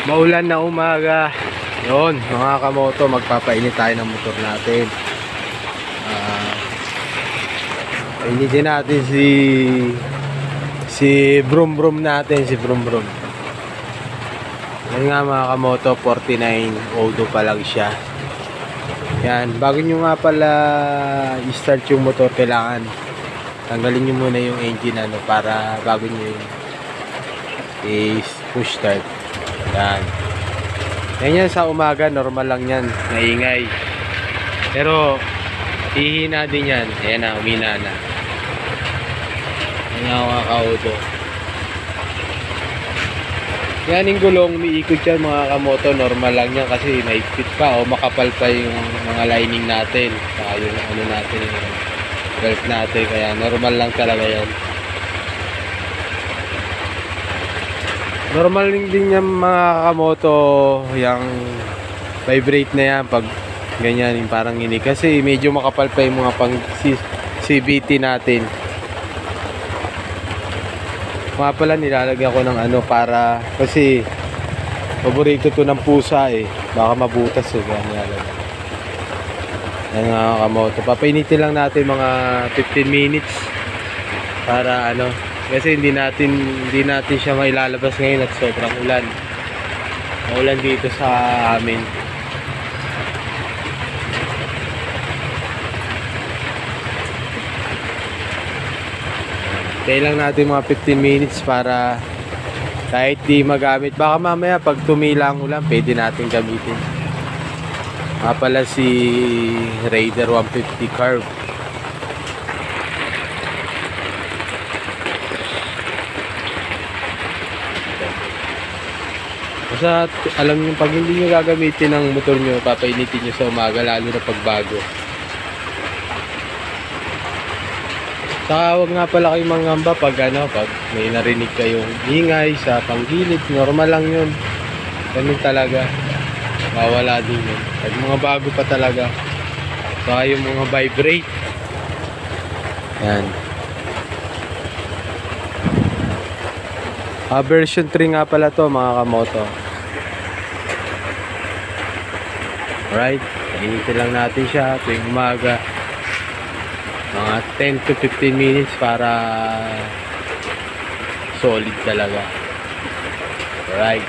Maulan na umaga. Yun, mga kamoto, magpapainit tayo ng motor natin. Painitin natin si Brum Brum natin, si Brum Brum. Yan nga mga kamoto, 49.02 pa lang siya. Yan, bago nyo nga pala i-start yung motor, kailangan tanggalin nyo muna yung engine para bago nyo i-push start. Yan. Yan sa umaga, normal lang yan, maingay. Pero hihina din yan. Ayan na, umina na. Ayan na mga ka-auto. Yan yung gulong, umiikot yan mga kamoto, normal lang yan kasi mahigpit pa o makapal pa yung mga lining natin. Saka yung ano natin, yung belt natin, kaya normal lang talaga yan. Normal din yan mga kamoto, yung vibrate na yan pag ganyan, yung parang ini. Kasi medyo makapal pa yung mga pang CVT natin. Mga pala nilalagyan ko ng para, kasi paborito to ng pusa baka mabutas nilalagyan. Yan mga kamoto. Papainitin lang natin mga 15 minutes para kasi hindi natin siya mailalabas ngayon at sobrang ulan. Maulan dito sa amin. Kailangan natin mga 15 minutes para kahit di magamit. Baka mamaya pag tumila ang ulan, pwede natin gamitin. Pala si Raider 150 Carb. Basta alam nyo, pag hindi nyo gagamitin ang motor nyo, papainitin nyo sa umaga, lalo na pagbago. Saka huwag nga pala kayong mangamba pag may narinig kayong ingay sa panggilid, normal lang yun. Ganun talaga, mawala din yun. Pag mga bago pa talaga, saka yung mga vibrate, yan. Version 3 nga pala to mga kamoto. Alright, painitin lang natin siya tuwing umaga. Mga 10 to 15 minutes para solid talaga. Alright.